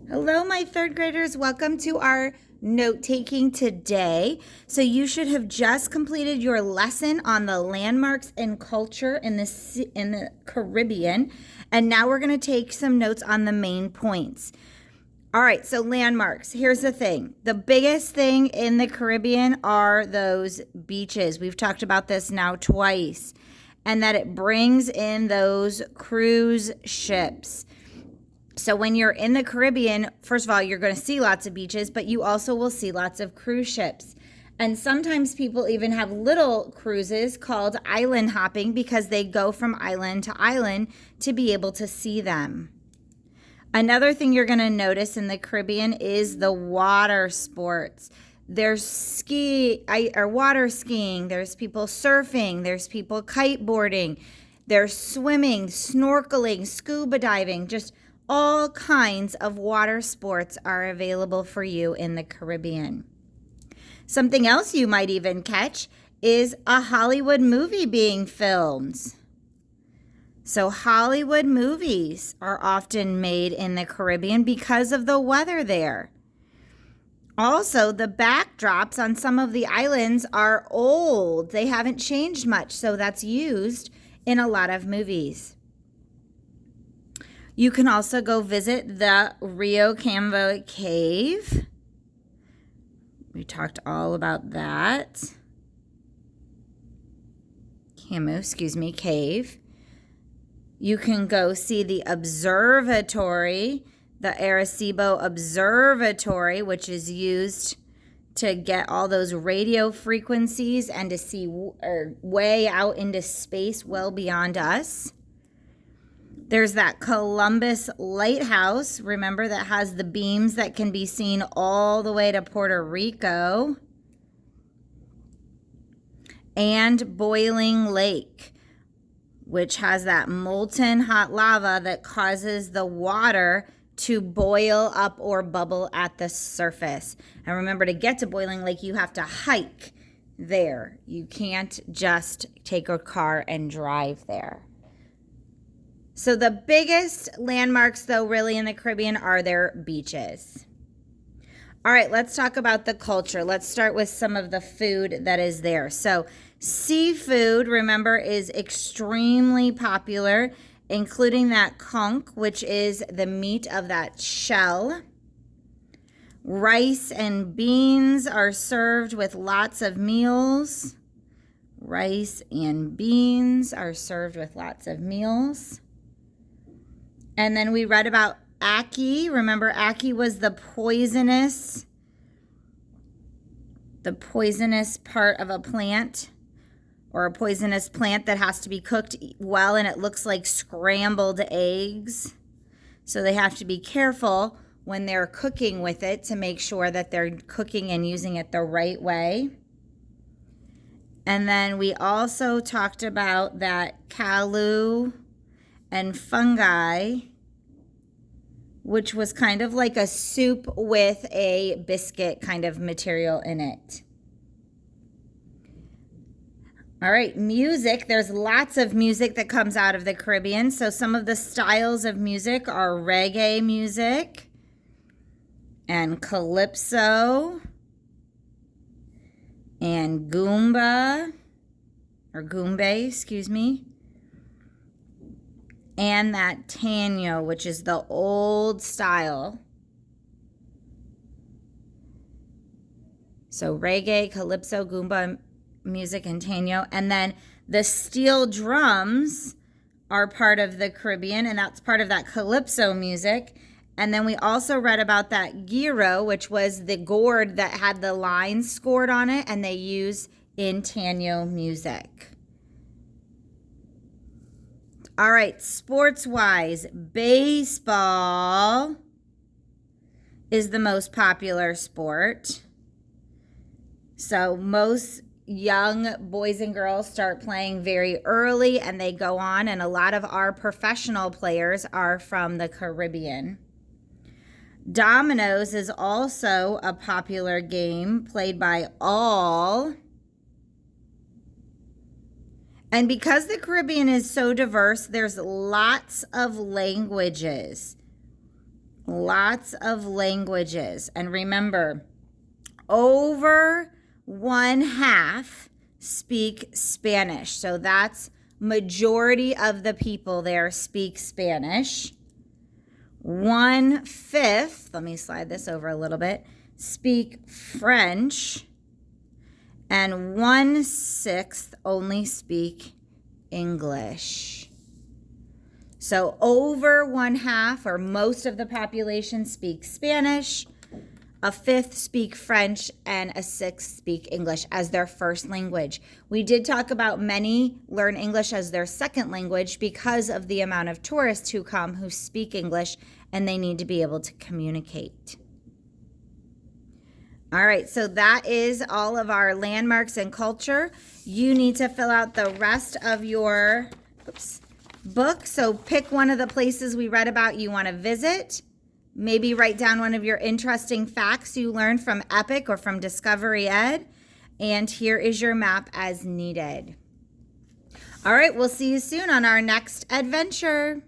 Hello, my third graders. Welcome to our note taking today. So, you should have just completed your lesson on the landmarks and culture in the Caribbean. And now we're going to take some notes on the main points. All right, so landmarks. Here's the thing. The biggest thing in the Caribbean are those beaches. We've talked about this now twice, and that it brings in those cruise ships. So when you're in the Caribbean, first of all, you're going to see lots of beaches, but you also will see lots of cruise ships. And sometimes people even have little cruises called island hopping because they go from island to island to be able to see them. Another thing you're going to notice in the Caribbean is the water sports. There's water skiing, there's people surfing, there's people kiteboarding, there's swimming, snorkeling, scuba diving, just all kinds of water sports are available for you in the Caribbean. Something else you might even catch is a Hollywood movie being filmed. So Hollywood movies are often made in the Caribbean because of the weather there. Also, the backdrops on some of the islands are old. They haven't changed much, so that's used in a lot of movies. You can also go visit the Rio Cambo Cave. We talked all about that. Cave. You can go see the observatory, the Arecibo Observatory, which is used to get all those radio frequencies and to see way out into space, well beyond us. There's that Columbus Lighthouse, remember, that has the beams that can be seen all the way to Puerto Rico. And Boiling Lake, which has that molten hot lava that causes the water to boil up or bubble at the surface. And remember, to get to Boiling Lake, you have to hike there. You can't just take a car and drive there. So the biggest landmarks, though, really in the Caribbean are their beaches. All right, let's talk about the culture. Let's start with some of the food that is there. So seafood, remember, is extremely popular, including that conch, which is the meat of that shell. Rice and beans are served with lots of meals. Rice and beans are served with lots of meals. And then we read about ackee. Remember, ackee was the poisonous part of a plant, or a poisonous plant that has to be cooked well, and it looks like scrambled eggs. So they have to be careful when they're cooking with it to make sure that they're cooking and using it the right way. And then we also talked about that callaloo and fungi, which was kind of like a soup with a biscuit kind of material in it. All right, music. There's lots of music that comes out of the Caribbean. So some of the styles of music are reggae music and calypso and goombay, and that tango, which is the old style. So reggae, calypso, goomba music, and tango. And then the steel drums are part of the Caribbean, and that's part of that calypso music. And then we also read about that gyro, which was the gourd that had the lines scored on it, and they use in tango music. All right, sports-wise, baseball is the most popular sport. So most young boys and girls start playing very early, and they go on, and a lot of our professional players are from the Caribbean. Dominoes is also a popular game played by all. And because the Caribbean is so diverse, there's lots of languages. Lots of languages. And remember, over 1/2 speak Spanish. So that's majority of the people there speak Spanish. 1/5, let me slide this over a little bit, speak French. And 1/6 only speak English. So over 1/2 or most of the population speak Spanish, 1/5 speak French, and 1/6 speak English as their first language. We did talk about many learn English as their second language because of the amount of tourists who come who speak English and they need to be able to communicate. All right, so that is all of our landmarks and culture. You need to fill out the rest of your book. So pick one of the places we read about you want to visit. Maybe write down one of your interesting facts you learned from EPIC or from Discovery Ed. And here is your map as needed. All right, we'll see you soon on our next adventure.